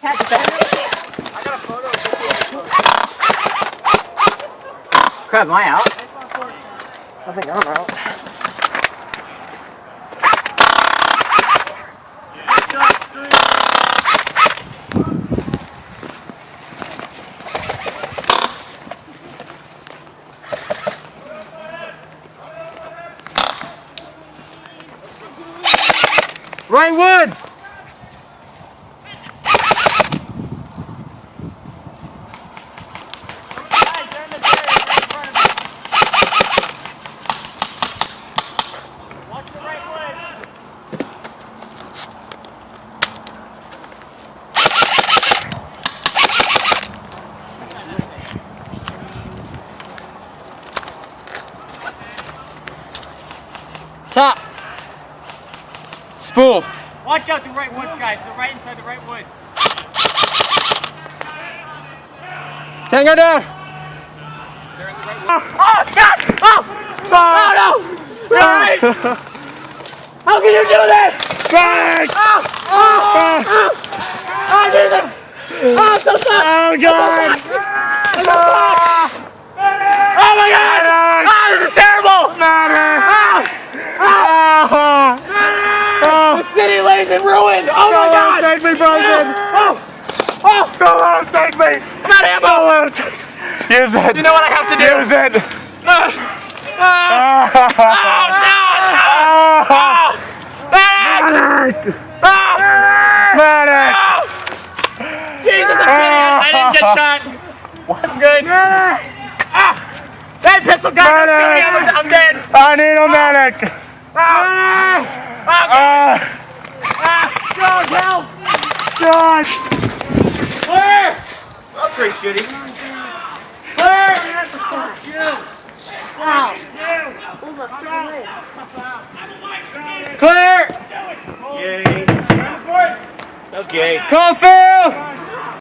I got a photo of this. Crap, am I out? I think I'm out. Right woods! Top! Spool! Watch out the right woods, guys. They're right inside the right woods. Tango down! They're in the right woods. Oh, God! Oh! Oh, no! Right! How can you do this? Back! Oh! Oh! Oh! Oh, Jesus! Oh, I'm so sorry! Oh, God! I'm so sorry! Oh, my God! Oh, this is terrible! The city lays in ruin! Oh, my God! Don't let him take me, Bronson! Oh! Oh! Don't let him take me! I'm out of ammo! Don't let him take me! Use it! You know what I have to do? Use it! Oh, no! Medic! Medic! Jesus, I'm kidding. I didn't get shot. I'm good. That pistol gun, don't shoot me. I'm dead. I need a medic! George, help! George! Clear! That's pretty shitty. Clear! Wow. Clear! Yay. Okay. Come on, Phil!